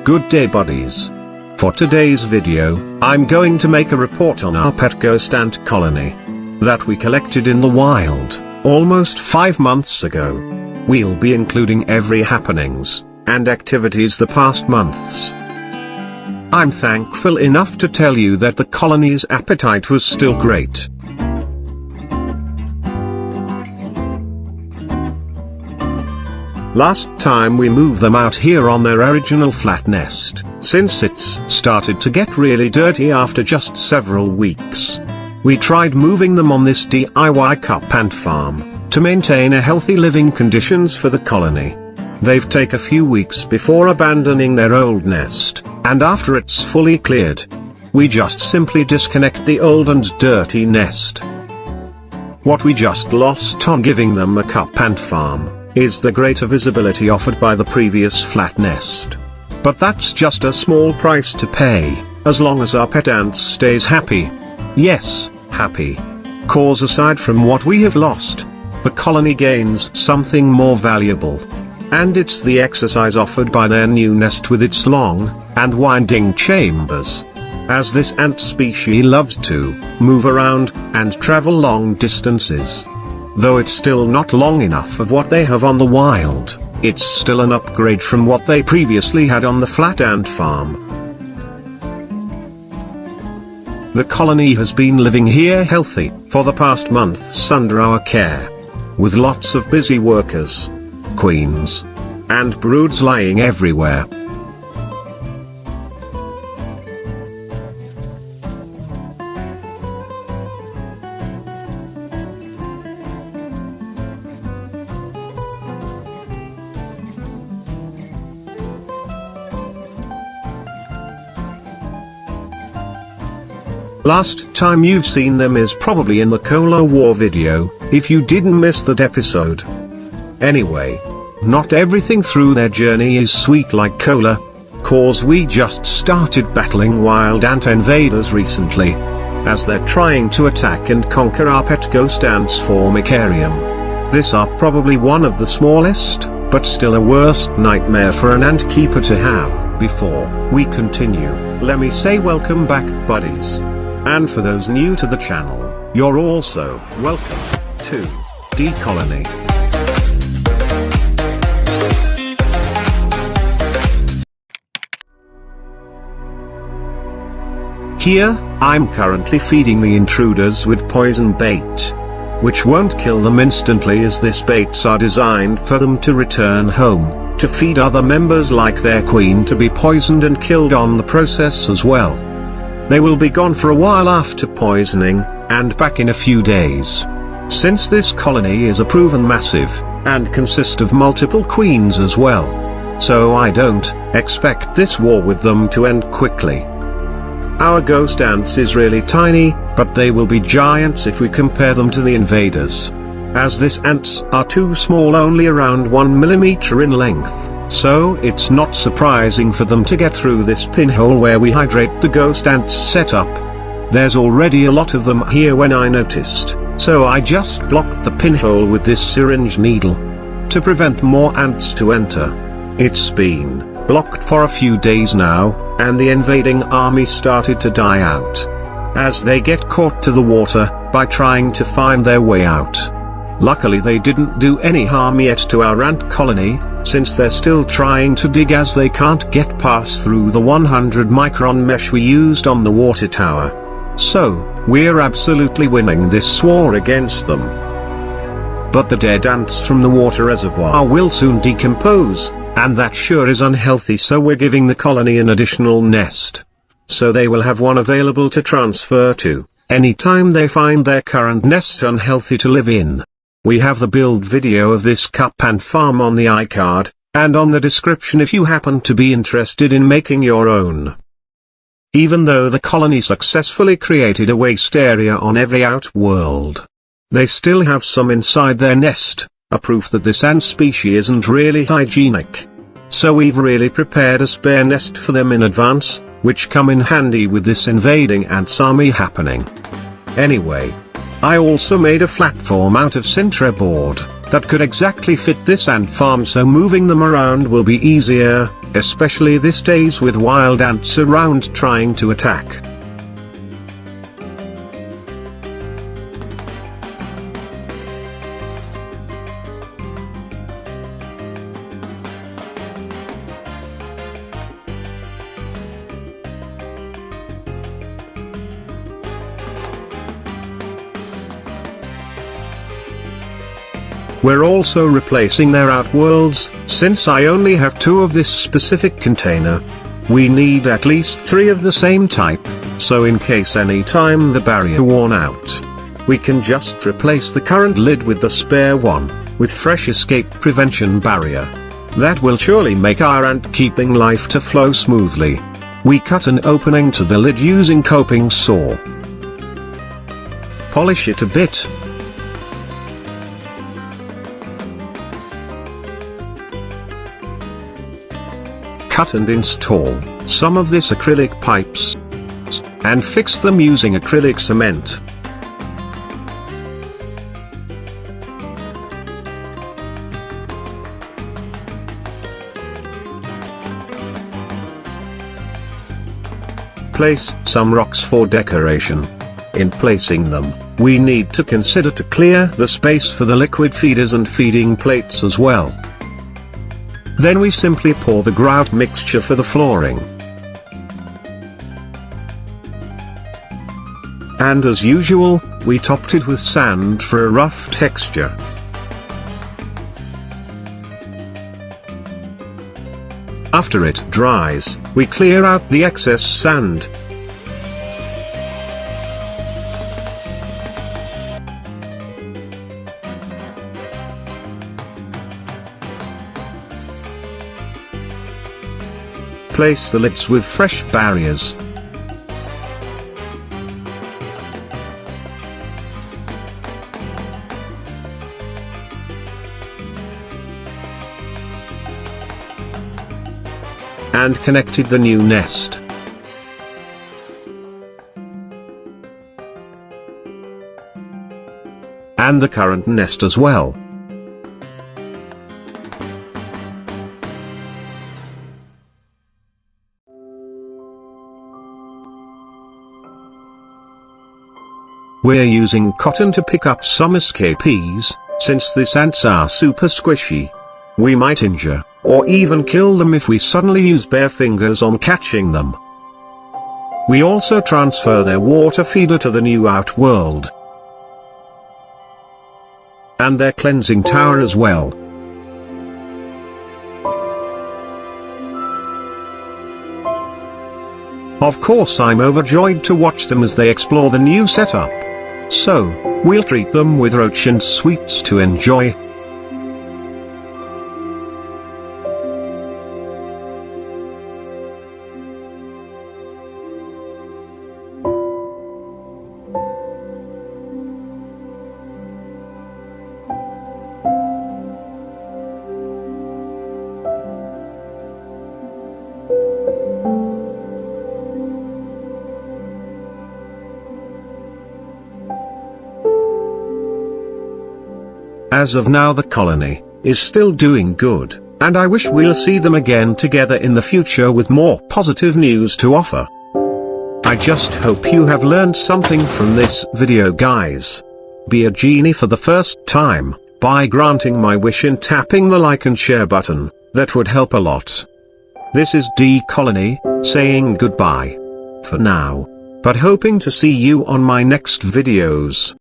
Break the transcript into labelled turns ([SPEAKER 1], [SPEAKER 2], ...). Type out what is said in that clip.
[SPEAKER 1] Good day buddies. For today's video, I'm going to make a report on our pet ghost ant colony that we collected in the wild, almost 5 months ago. We'll be including every happenings and activities the past months. I'm thankful enough to tell you that the colony's appetite was still great. Last time we moved them out here on their original flat nest, since it's started to get really dirty after just several weeks. We tried moving them on this DIY cup ant farm, to maintain a healthy living conditions for the colony. They've taken a few weeks before abandoning their old nest, and after it's fully cleared, we just simply disconnect the old and dirty nest. What we just lost on giving them a cup ant farm is the greater visibility offered by the previous flat nest. But that's just a small price to pay, as long as our pet ants stays happy. Yes, happy. Cause aside from what we have lost, the colony gains something more valuable. And it's the exercise offered by their new nest with its long and winding chambers. As this ant species loves to move around and travel long distances. Though it's still not long enough of what they have on the wild, it's still an upgrade from what they previously had on the flat ant farm. The colony has been living here healthy for the past months under our care, with lots of busy workers, queens, and broods lying everywhere. Last time you've seen them is probably in the Cola War video, if you didn't miss that episode. Anyway, not everything through their journey is sweet like cola, cause we just started battling wild ant invaders recently, as they're trying to attack and conquer our pet ghost ants formicarium. This are probably one of the smallest, but still a worst nightmare for an ant keeper to have. Before we continue, let me say welcome back buddies. And for those new to the channel, you're also welcome to D Colony. Here, I'm currently feeding the intruders with poison bait, which won't kill them instantly as these baits are designed for them to return home, to feed other members like their queen to be poisoned and killed on the process as well. They will be gone for a while after poisoning, and back in a few days. Since this colony is a proven massive, and consists of multiple queens as well. So I don't expect this war with them to end quickly. Our ghost ants is really tiny, but they will be giants if we compare them to the invaders. As these ants are too small, only around 1 millimeter in length. So it's not surprising for them to get through this pinhole where we hydrate the ghost ants setup. There's already a lot of them here when I noticed, so I just blocked the pinhole with this syringe needle to prevent more ants to enter. It's been blocked for a few days now, and the invading army started to die out as they get caught to the water by trying to find their way out. Luckily they didn't do any harm yet to our ant colony, since they're still trying to dig as they can't get past through the 100 micron mesh we used on the water tower. So, we're absolutely winning this war against them. But the dead ants from the water reservoir will soon decompose, and that sure is unhealthy, so we're giving the colony an additional nest. So they will have one available to transfer to, anytime they find their current nest unhealthy to live in. We have the build video of this cup ant farm on the iCard, and on the description if you happen to be interested in making your own. Even though the colony successfully created a waste area on every outworld, they still have some inside their nest, a proof that this ant species isn't really hygienic. So we've really prepared a spare nest for them in advance, which come in handy with this invading ants army happening. Anyway, I also made a platform out of board that could exactly fit this ant farm, so moving them around will be easier, especially these days with wild ants around trying to attack. We're also replacing their outworlds, since I only have 2 of this specific container. We need at least 3 of the same type, so in case any time the barrier worn out, we can just replace the current lid with the spare one, with fresh escape prevention barrier. That will surely make our ant keeping life to flow smoothly. We cut an opening to the lid using coping saw. Polish it a bit. Cut and install some of this acrylic pipes and fix them using acrylic cement. Place some rocks for decoration. In placing them, we need to consider to clear the space for the liquid feeders and feeding plates as well. Then we simply pour the grout mixture for the flooring. And as usual, we topped it with sand for a rough texture. After it dries, we clear out the excess sand. Place the lids with fresh barriers. And connected the new nest. And the current nest as well. We're using cotton to pick up some escapees, since these ants are super squishy. We might injure, or even kill them if we suddenly use bare fingers on catching them. We also transfer their water feeder to the new outworld. And their cleansing tower as well. Of course I'm overjoyed to watch them as they explore the new setup. So, we'll treat them with roach and sweets to enjoy. As of now the colony is still doing good, and I wish we'll see them again together in the future with more positive news to offer. I just hope you have learned something from this video, guys. Be a genie for the first time, by granting my wish and tapping the like and share button. That would help a lot. This is D Colony, saying goodbye for now, but hoping to see you on my next videos.